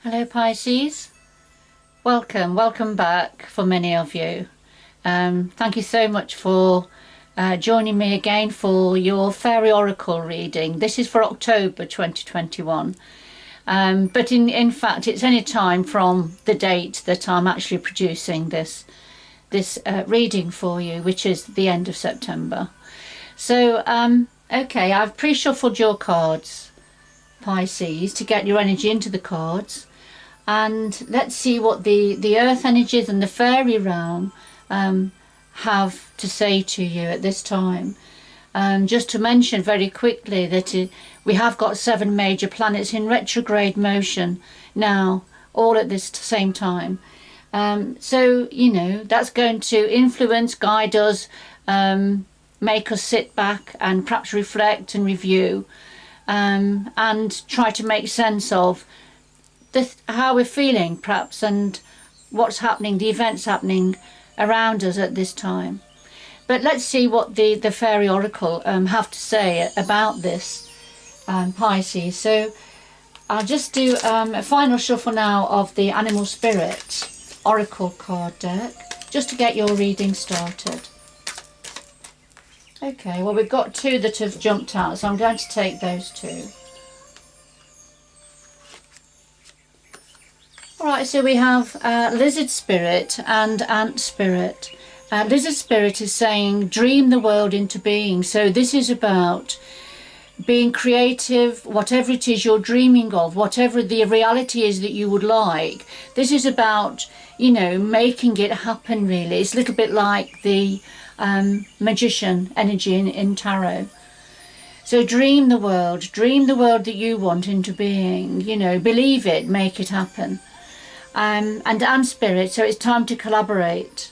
Hello Pisces, welcome back for many of you. Thank you so much for joining me again for your Fairy Oracle reading. This is for October 2021, but in fact it's any time from the date that I'm actually producing this reading for you, which is the end of September. So okay, I've pre-shuffled your cards, Pisces, to get your energy into the cards. And let's see what the earth energies and the fairy realm have to say to you at this time. Just to mention very quickly that we have got 7 major planets in retrograde motion now, all at this same time. So, you know, that's going to influence, guide us, make us sit back and perhaps reflect and review, and try to make sense of how we're feeling perhaps, and what's happening, the events happening around us at this time. But let's see what the Fairy Oracle have to say about this, Pisces. So I'll just do a final shuffle now of the Animal Spirit Oracle card deck, just to get your reading started. Okay, well, we've got 2 that have jumped out, so I'm going to take those 2. Alright, so we have Lizard Spirit and Ant Spirit. Lizard Spirit is saying dream the world into being. So this is about being creative, whatever it is you're dreaming of, whatever the reality is that you would like. This is about, you know, making it happen really. It's a little bit like the magician energy in tarot. So dream the world that you want into being, you know, believe it, make it happen. And Spirit, so it's time to collaborate.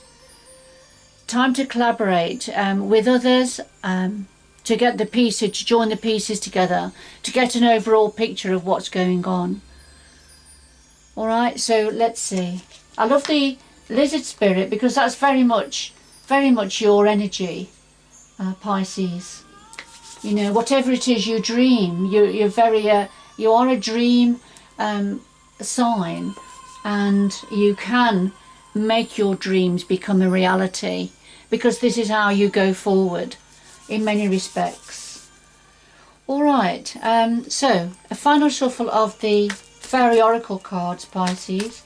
Time to collaborate with others, to get the pieces, to join the pieces together, to get an overall picture of what's going on. Alright, so let's see. I love the Lizard Spirit because that's very much your energy, Pisces. You know, whatever it is you dream, you're very, you are a dream sign. And you can make your dreams become a reality, because this is how you go forward in many respects. Alright, so a final shuffle of the Fairy Oracle cards, Pisces,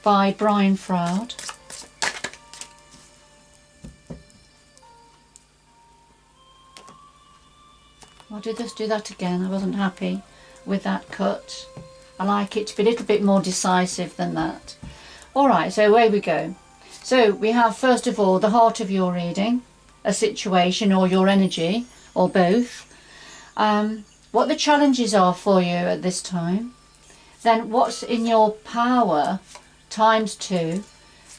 by Brian Froud. I'll do that again. I wasn't happy with that cut. I like it to be a little bit more decisive than that. Alright, so away we go. So we have first of all the heart of your reading, a situation or your energy, or both. What the challenges are for you at this time. Then what's in your power, ×2.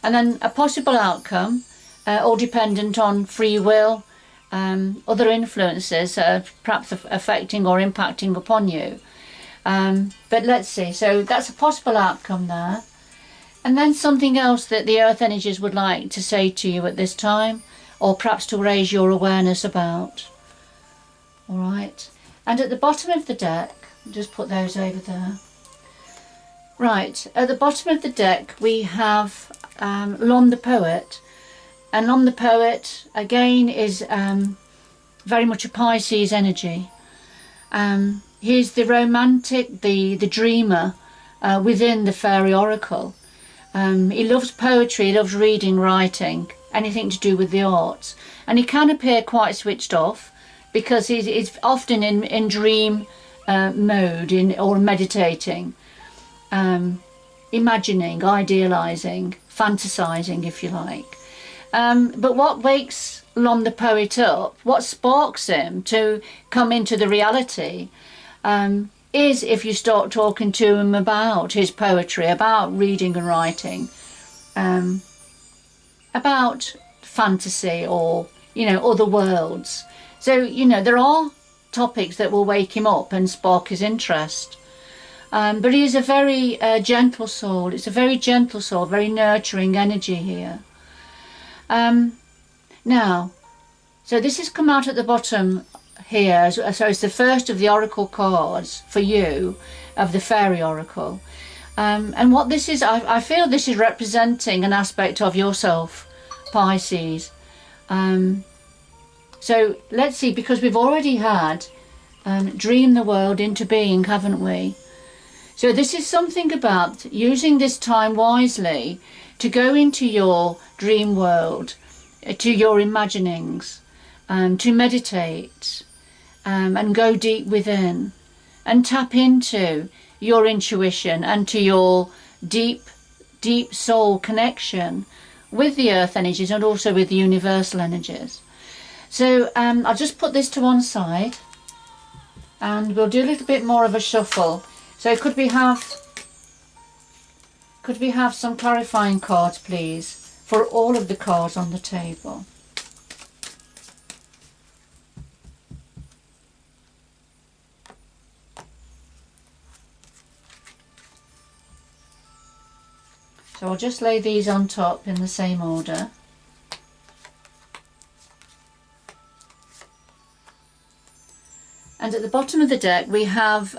And then a possible outcome, all dependent on free will, other influences perhaps affecting or impacting upon you. But let's see, so that's a possible outcome there. And then something else that the earth energies would like to say to you at this time, or perhaps to raise your awareness about. Alright, and at the bottom of the deck, just put those over there. Right, at the bottom of the deck we have Lon the Poet. And Lon the Poet again is very much a Pisces energy. He's the romantic, the dreamer within the Fairy Oracle. He loves poetry, he loves reading, writing, anything to do with the arts. And he can appear quite switched off because he's often in dream mode, or meditating, imagining, idealising, fantasising, if you like. But what wakes Lon the Poet up, what sparks him to come into the reality, is if you start talking to him about his poetry, about reading and writing, about fantasy, or, you know, other worlds. So, you know, there are topics that will wake him up and spark his interest. But he is a very gentle soul. It's a very gentle soul, very nurturing energy here. Now, so this has come out at the bottom here, so it's the first of the oracle cards for you of the Fairy Oracle. And what this is, I feel this is representing an aspect of yourself, Pisces. So let's see, because we've already had dream the world into being, haven't we? So this is something about using this time wisely to go into your dream world, to your imaginings, to meditate, and go deep within and tap into your intuition and to your deep soul connection with the earth energies and also with the universal energies. So I'll just put this to one side and we'll do a little bit more of a shuffle. So could we have some clarifying cards, please, for all of the cards on the table? So I'll just lay these on top in the same order. And at the bottom of the deck we have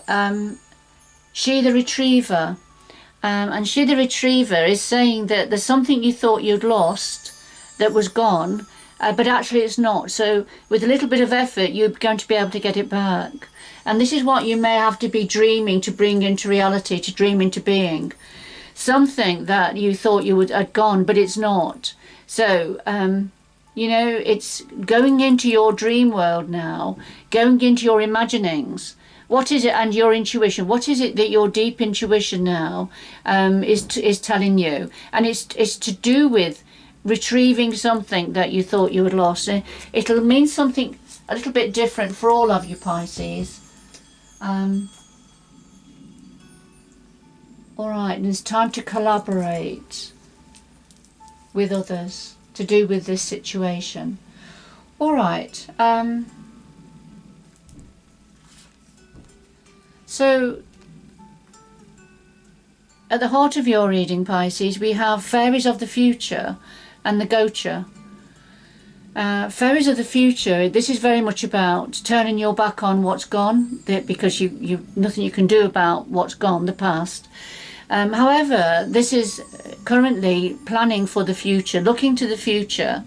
She the Retriever. And She the Retriever is saying that there's something you thought you'd lost that was gone, but actually it's not. So with a little bit of effort you're going to be able to get it back. And this is what you may have to be dreaming to bring into reality, to dream into being. Something that you thought you had gone, but it's not. So you know, it's going into your dream world now, going into your imaginings. What is it, and your intuition? What is it that your deep intuition now is telling you? And it's to do with retrieving something that you thought you had lost. It'll mean something a little bit different for all of you, Pisces. All right, and it's time to collaborate with others to do with this situation. All right. So at the heart of your reading, Pisces, we have fairies of the future and the Gocha. Fairies of the future, this is very much about turning your back on what's gone, because you nothing you can do about what's gone, the past. However, this is currently planning for the future, looking to the future,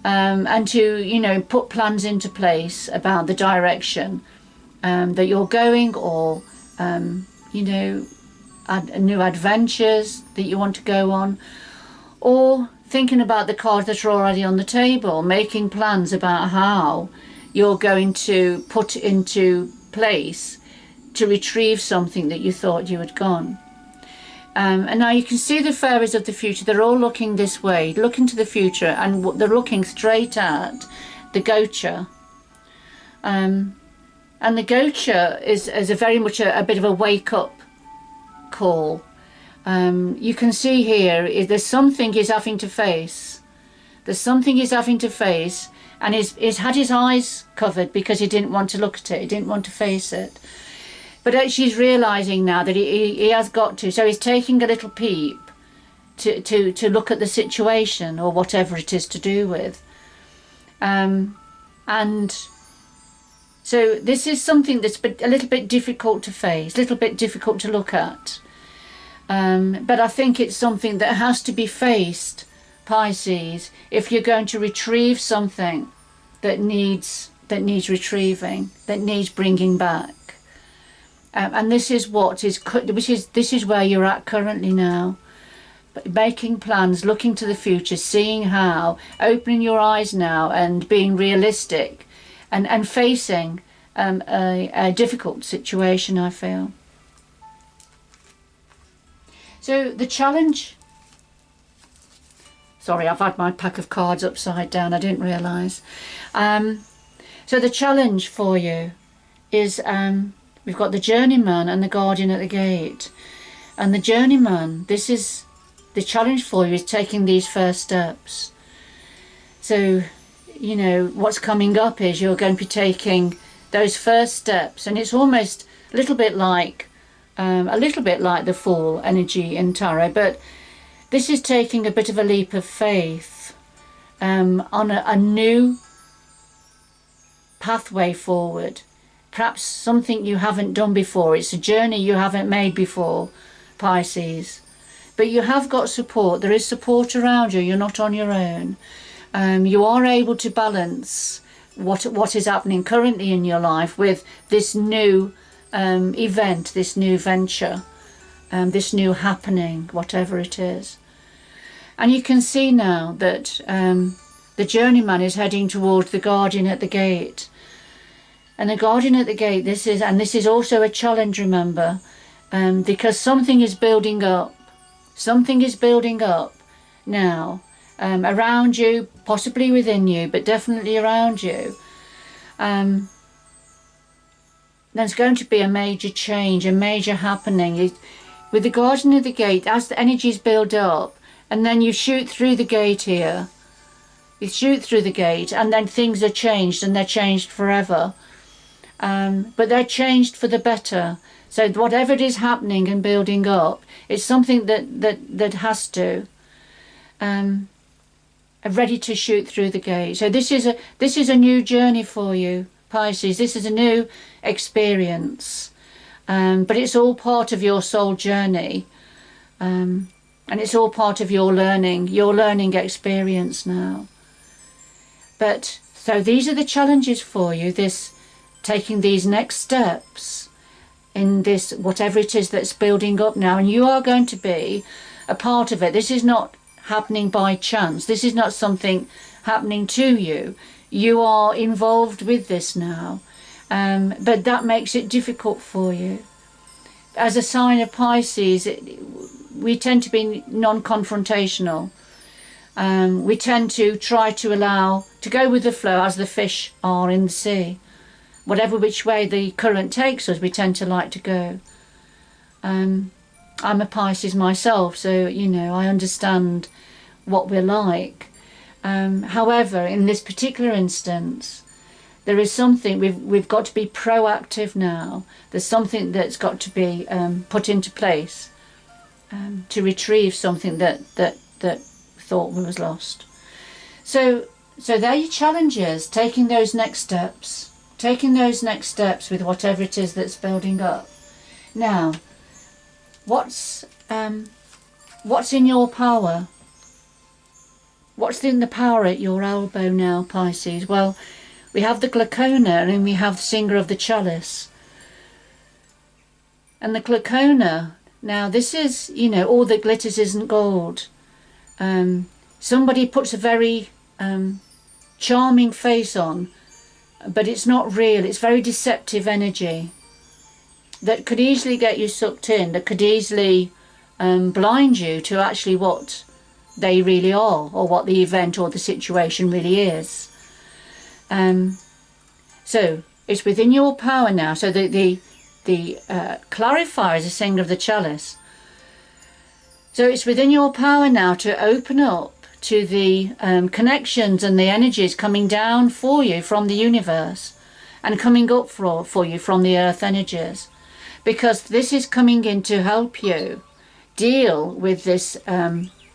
and to, you know, put plans into place about the direction that you're going, or you know, new adventures that you want to go on, or thinking about the cards that are already on the table, making plans about how you're going to put into place to retrieve something that you thought you had gone. And now you can see the fairies of the future, they're all looking this way, looking to the future, and they're looking straight at the Gocha. And the Gocha is a very much a bit of a wake-up call. You can see here, there's something he's having to face. There's something he's having to face, and he's had his eyes covered because he didn't want to look at it, he didn't want to face it. But actually he's realising now that he has got to, so he's taking a little peep to look at the situation or whatever it is to do with. And so this is something that's a little bit difficult to face, a little bit difficult to look at. But I think it's something that has to be faced, Pisces, if you're going to retrieve something that needs retrieving, that needs bringing back. And this is this is where you're at currently now, making plans, looking to the future, seeing how, opening your eyes now and being realistic, and facing a difficult situation, I feel. So the challenge, sorry, I've had my pack of cards upside down, I didn't realise. So the challenge for you is, we've got the Journeyman and the Guardian at the gate. And the Journeyman, this is the challenge for you, is taking these first steps. So, you know, what's coming up is you're going to be taking those first steps, and it's almost a little bit like the Fool energy in tarot, but this is taking a bit of a leap of faith on a new pathway forward. Perhaps something you haven't done before. It's a journey you haven't made before, Pisces. But you have got support. There is support around you. You're not on your own. You are able to balance what is happening currently in your life with this new event, this new venture, this new happening, whatever it is. And you can see now that the journeyman is heading towards the guardian at the gate. And the guardian at the gate, this is also a challenge, remember, because something is building up. Something is building up now, around you, possibly within you, but definitely around you. There's going to be a major change, a major happening. With the guardian of the gate, as the energies build up, and then you shoot through the gate here. You shoot through the gate, and then things are changed, and they're changed forever. But they're changed for the better. So whatever it is happening and building up, it's something that has to, ready to shoot through the gate. So this is a new journey for you, Pisces. This is a new experience, but it's all part of your soul journey, and it's all part of your learning experience now. But so these are the challenges for you. Taking these next steps in this, whatever it is that's building up now, and you are going to be a part of it. This is not happening by chance. This is not something happening to you. You are involved with this now, but that makes it difficult for you. As a sign of Pisces, we tend to be non-confrontational. We tend to try to go with the flow, as the fish are in the sea. Whatever which way the current takes us, we tend to like to go. I'm a Pisces myself, so I understand what we're like. However, in this particular instance, there is something we've got to be proactive now. There's something that's got to be put into place to retrieve something that thought was lost. So there are your challenges, taking those next steps. Taking those next steps with whatever it is that's building up. Now, what's in your power? What's in the power at your elbow now, Pisces? Well, we have the Glaucona and we have the Singer of the Chalice. And the Glaucona, now this is, all that glitters isn't gold. Somebody puts a very charming face on, but it's not real. It's very deceptive energy that could easily get you sucked in, that could easily blind you to actually what they really are, or what the event or the situation really is. So it's within your power now. So the clarifier is a Singer of the Chalice. So it's within your power now to open up to the connections and the energies coming down for you from the universe and coming up for you from the earth energies, because this is coming in to help you deal with this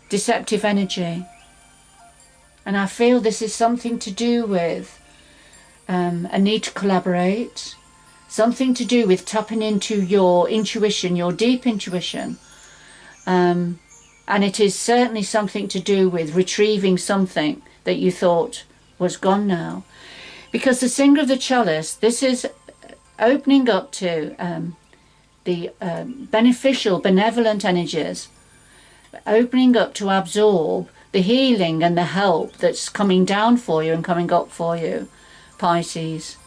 deceptive energy. And I feel this is something to do with a need to collaborate, something to do with tapping into your intuition, your deep intuition. And it is certainly something to do with retrieving something that you thought was gone now. Because the Singer of the Chalice, this is opening up to the beneficial, benevolent energies, opening up to absorb the healing and the help that's coming down for you and coming up for you, Pisces.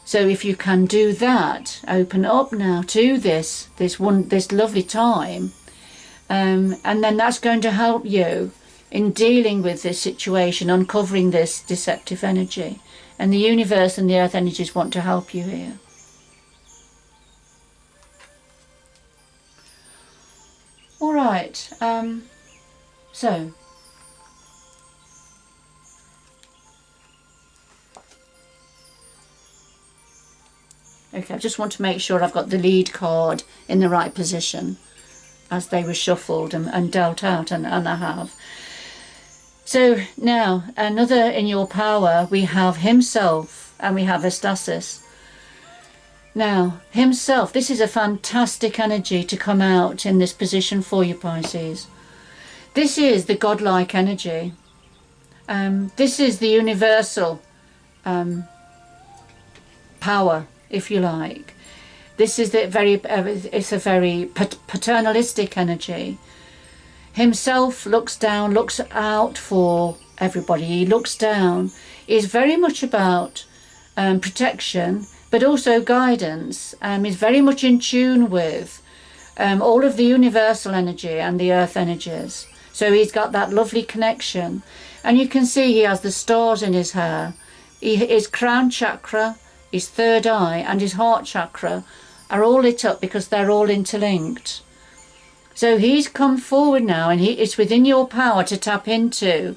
So if you can do that, open up now to this lovely time, and then that's going to help you in dealing with this situation, uncovering this deceptive energy. And the universe and the earth energies want to help you here. All right, so okay, I just want to make sure I've got the lead card in the right position as they were shuffled and dealt out, and I have. So now, another in your power, we have Himself and we have Estasis. Now, himself, this is a fantastic energy to come out in this position for you, Pisces. This is the godlike energy. This is the universal power, if you like. This is it's a very paternalistic energy. Himself looks down, looks out for everybody. He looks down. Is very much about protection, but also guidance. Is very much in tune with all of the universal energy and the earth energies. So he's got that lovely connection. And you can see he has the stars in his hair. His crown chakra, his third eye and his heart chakra are all lit up because they're all interlinked. So he's come forward now, and it's within your power to tap into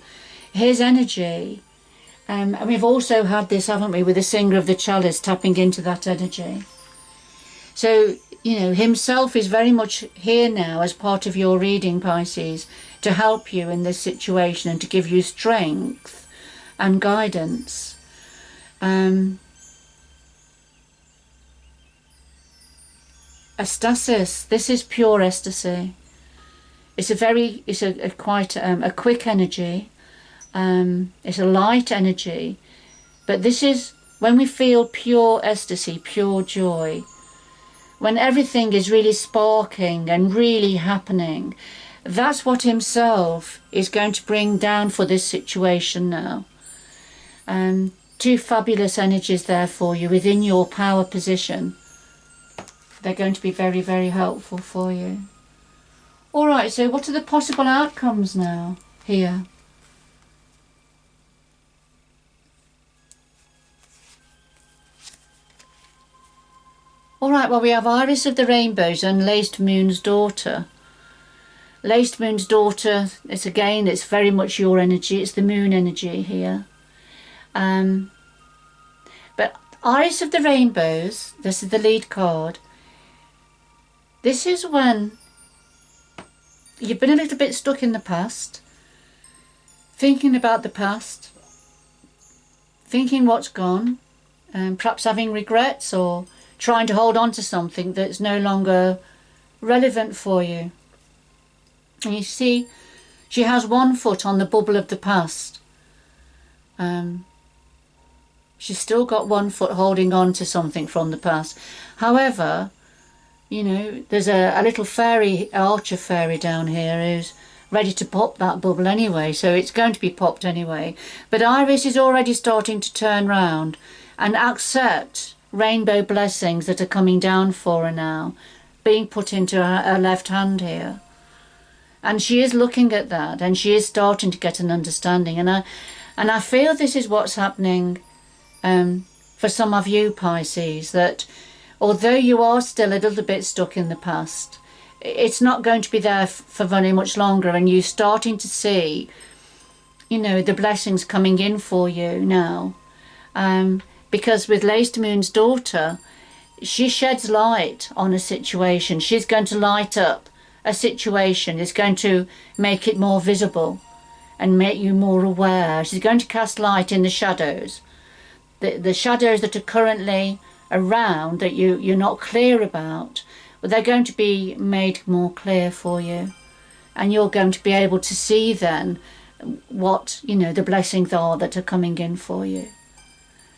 his energy. And we've also had this, haven't we, with the singer of the chalice tapping into that energy. So, you know, himself is very much here now as part of your reading, Pisces, to help you in this situation and to give you strength and guidance. Estasis, this is pure ecstasy. It's quite a quick energy. It's a light energy, but this is when we feel pure ecstasy, pure joy, when everything is really sparking and really happening. That's what himself is going to bring down for this situation now. Two fabulous energies there for you within your power position. They're going to be very, very helpful for you. All right, so what are the possible outcomes now here? All right, well, we have Iris of the Rainbows and Laced Moon's Daughter. Laced Moon's Daughter, it's very much your energy. It's the moon energy here. But Iris of the Rainbows, this is the lead card. This is when you've been a little bit stuck in the past, thinking about the past, thinking what's gone, and perhaps having regrets or trying to hold on to something that's no longer relevant for you. And you see, she has one foot on the bubble of the past. She's still got one foot holding on to something from the past. However, you know, there's a little fairy, archer fairy down here who's ready to pop that bubble anyway, so it's going to be popped anyway. But Iris is already starting to turn round and accept rainbow blessings that are coming down for her now, being put into her left hand here. And she is looking at that, and she is starting to get an understanding. And I feel this is what's happening for some of you, Pisces, that although you are still a little bit stuck in the past, it's not going to be there for very much longer, and you're starting to see, you know, the blessings coming in for you now. Because with Laced Moon's Daughter, she sheds light on a situation. She's going to light up a situation. It's going to make it more visible and make you more aware. She's going to cast light in the shadows. The shadows that are currently around that you're not clear about, but they're going to be made more clear for you, and you're going to be able to see then what, you know, the blessings are that are coming in for you.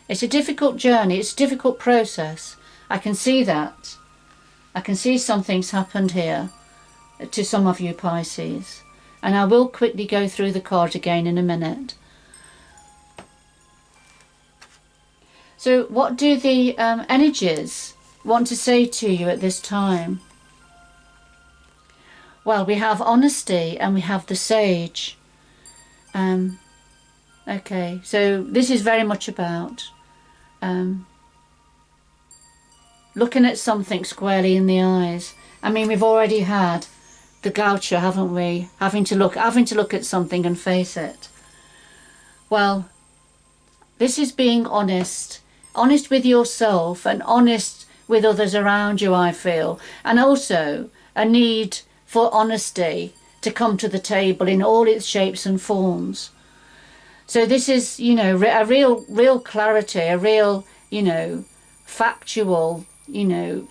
It's a difficult journey, it's a difficult process. I can see that. I can see something's happened here to some of you, Pisces, and I will quickly go through the card again in a minute. So what do the energies want to say to you at this time? Well, we have honesty and we have the sage. Okay, so this is very much about looking at something squarely in the eyes. I mean, we've already had the goucher, haven't we? Having to look at something and face it. Well, this is being honest with yourself and honest with others around you, I feel, and also a need for honesty to come to the table in all its shapes and forms. So this is, you know, a real clarity, a real, you know, factual you know,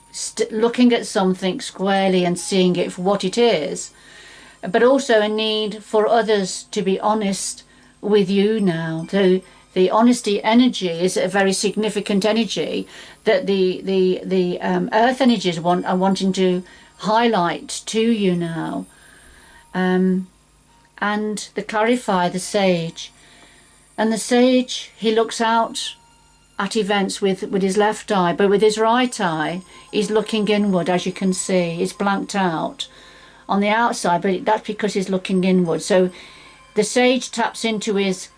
looking at something squarely and seeing it for what it is, but also a need for others to be honest with you now. So the honesty energy is a very significant energy that the earth energies are wanting to highlight to you now. And the clarifier, the sage. And the sage, he looks out at events with his left eye, but with his right eye, he's looking inward, as you can see. He's blanked out on the outside, but that's because he's looking inward. So the sage taps into his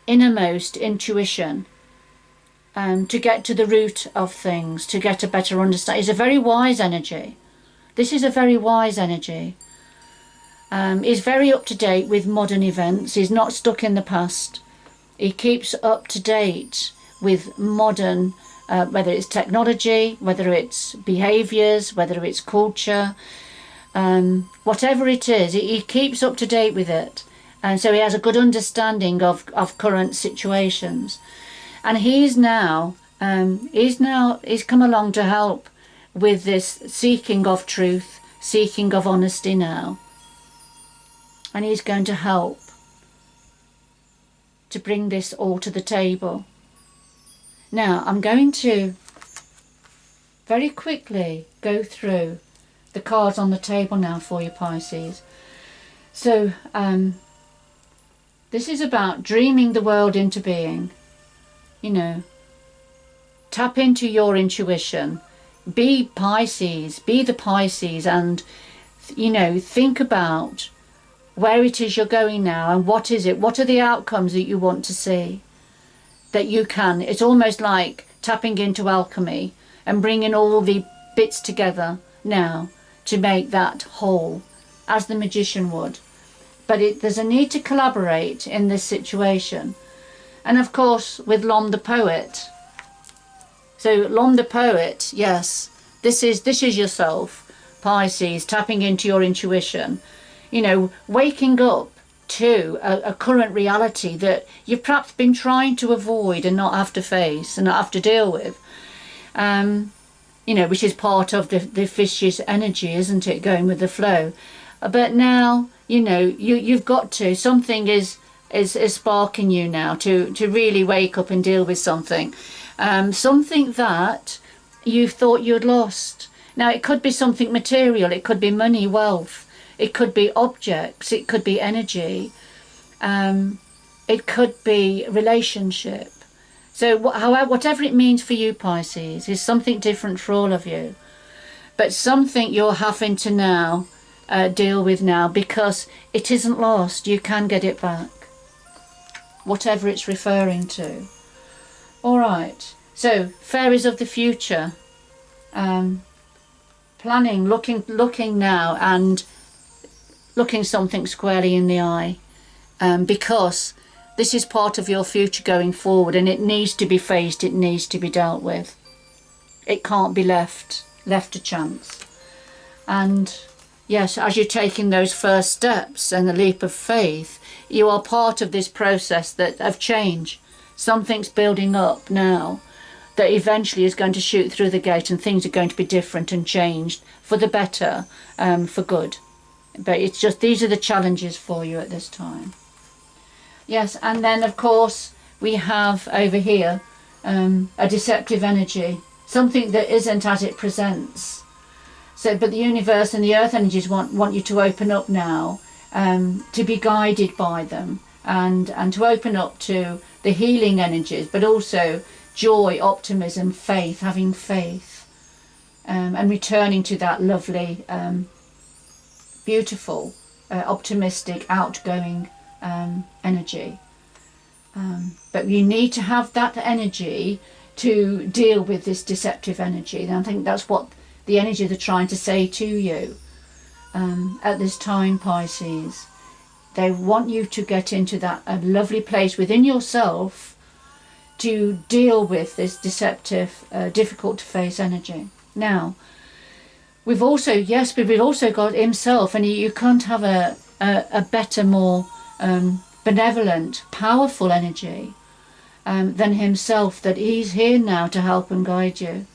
innermost intuition to get to the root of things, to get a better understanding. It's a very wise energy. This is a very wise energy. He's very up to date with modern events. He's not stuck in the past. He keeps up to date with modern, whether it's technology, whether it's behaviours, whether it's culture, whatever it is, he keeps up to date with it. And so he has a good understanding of current situations. And he's come along to help with this seeking of truth, seeking of honesty now. And he's going to help to bring this all to the table. Now, I'm going to very quickly go through the cards on the table now for you, Pisces. So, this is about dreaming the world into being. You know, tap into your intuition. Be Pisces, be the Pisces, and, you know, think about where it is you're going now and what is it, what are the outcomes that you want to see, that you can. It's almost like tapping into alchemy and bringing all the bits together now to make that whole, as the magician would. But there's a need to collaborate in this situation. And of course with Lom the poet. So Lom the poet, yes, this is yourself, Pisces, tapping into your intuition. You know, waking up to a current reality that you've perhaps been trying to avoid and not have to face and not have to deal with. You know, which is part of the fish's energy, isn't it, going with the flow. But now, you know, you've got to, something is sparking you now to really wake up and deal with something. Something that you thought you'd lost. Now, it could be something material, it could be money, wealth, it could be objects, it could be energy, it could be relationship. So however, whatever it means for you, Pisces, is something different for all of you. But something you're having to now deal with now, because it isn't lost. You can get it back, whatever it's referring to. All right. So fairies of the future, planning, looking now and looking something squarely in the eye, because this is part of your future going forward, and it needs to be faced, it needs to be dealt with. It can't be left to chance. And yes, as you're taking those first steps and the leap of faith, you are part of this process of change. Something's building up now that eventually is going to shoot through the gate, and things are going to be different and changed for the better, for good. But it's just, these are the challenges for you at this time. Yes, and then of course we have over here a deceptive energy, something that isn't as it presents. So, but the universe and the earth energies want you to open up now, to be guided by them, and to open up to the healing energies, but also joy, optimism, faith, having faith, and returning to that lovely, beautiful, optimistic, outgoing energy. But you need to have that energy to deal with this deceptive energy. And I think that's what the energies are trying to say to you at this time, Pisces. They want you to get into that lovely place within yourself to deal with this deceptive, difficult to face energy. Now, we've also got himself, and you can't have a better, more benevolent, powerful energy than himself, that he's here now to help and guide you.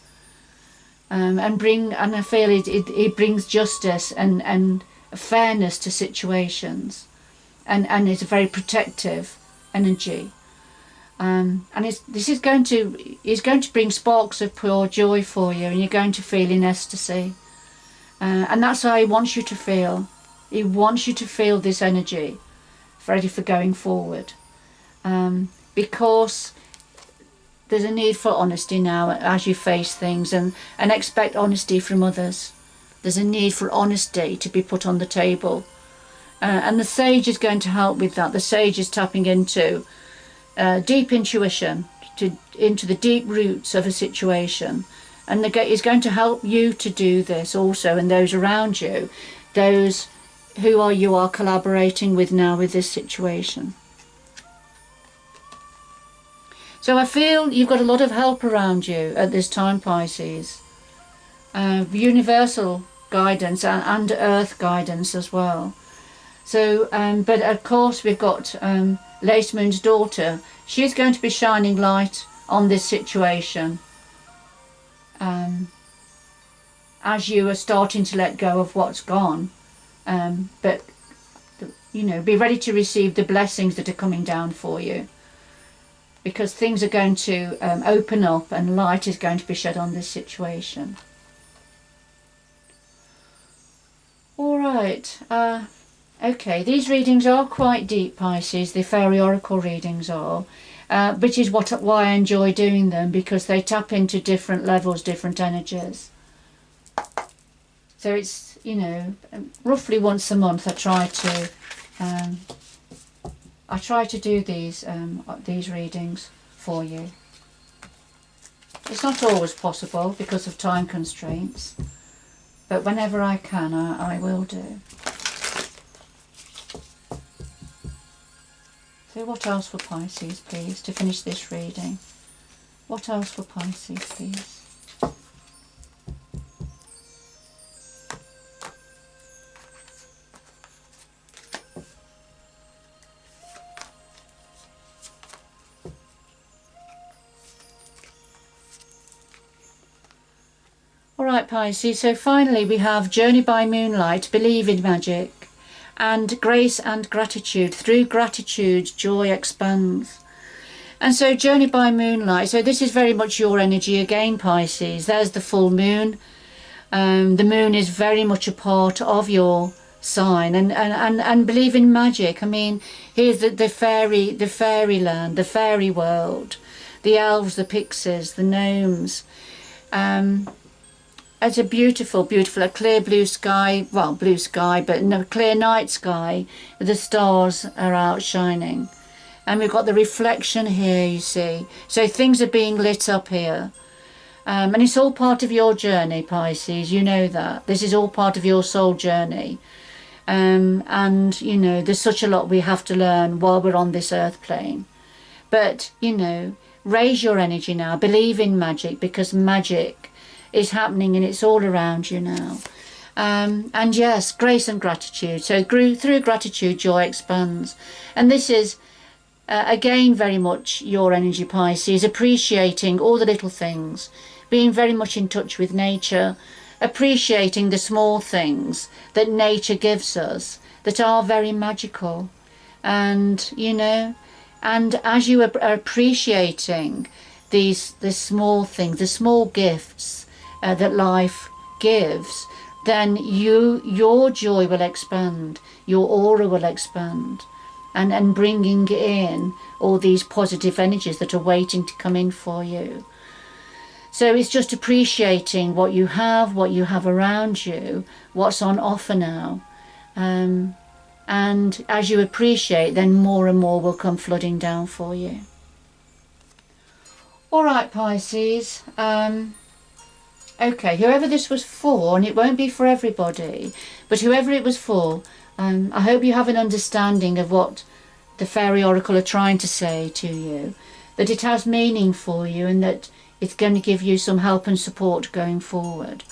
and I feel it brings justice and fairness to situations, and it's a very protective energy. And this is going to bring sparks of pure joy for you, and you're going to feel in ecstasy. And that's how he wants you to feel. He wants you to feel this energy, ready for going forward. Because there's a need for honesty now as you face things, and expect honesty from others. There's a need for honesty to be put on the table. And the Sage is going to help with that. The Sage is tapping into deep intuition, into the deep roots of a situation. And is going to help you to do this also, and those around you, those who you are collaborating with now with this situation. So I feel you've got a lot of help around you at this time, Pisces. Universal guidance and earth guidance as well. So, but of course we've got Lace Moon's daughter. She's going to be shining light on this situation. As you are starting to let go of what's gone, but you know, be ready to receive the blessings that are coming down for you, because things are going to open up and light is going to be shed on this situation. All right, okay, these readings are quite deep, Pisces. The Fairy Oracle readings are, which is why I enjoy doing them, because they tap into different levels, different energies. So it's, you know, roughly once a month I try to do these readings for you. It's not always possible because of time constraints, but whenever I can, I will do. So what else for Pisces, please, to finish this reading? What else for Pisces, please? Alright, Pisces, so finally we have Journey by Moonlight, Believe in Magic, and Grace and Gratitude. Through gratitude, joy expands. And so Journey by Moonlight, so this is very much your energy again, Pisces. There's the full moon. The moon is very much a part of your sign, and believe in magic. I mean, here's the fairyland, the fairy world, the elves, the pixies, the gnomes. It's a beautiful, a clear blue sky, well, blue sky, but no, clear night sky, the stars are out shining. And we've got the reflection here, you see. So things are being lit up here. And it's all part of your journey, Pisces, you know that. This is all part of your soul journey. And, you know, there's such a lot we have to learn while we're on this earth plane. But, you know, raise your energy now, believe in magic, because magic is happening and it's all around you now. And yes, grace and gratitude. So through gratitude, joy expands. And this is, again, very much your energy, Pisces, appreciating all the little things, being very much in touch with nature, appreciating the small things that nature gives us that are very magical. And, you know, and as you are appreciating the small things, the small gifts that life gives, then your joy will expand, your aura will expand, and bringing in all these positive energies that are waiting to come in for you. So it's just appreciating what you have around you, what's on offer now. And as you appreciate, then more and more will come flooding down for you. All right, Pisces. Okay, whoever this was for, and it won't be for everybody, but whoever it was for, I hope you have an understanding of what the Fairy Oracle are trying to say to you, that it has meaning for you, and that it's going to give you some help and support going forward.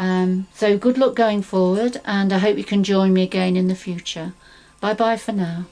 So good luck going forward, and I hope you can join me again in the future. Bye bye for now.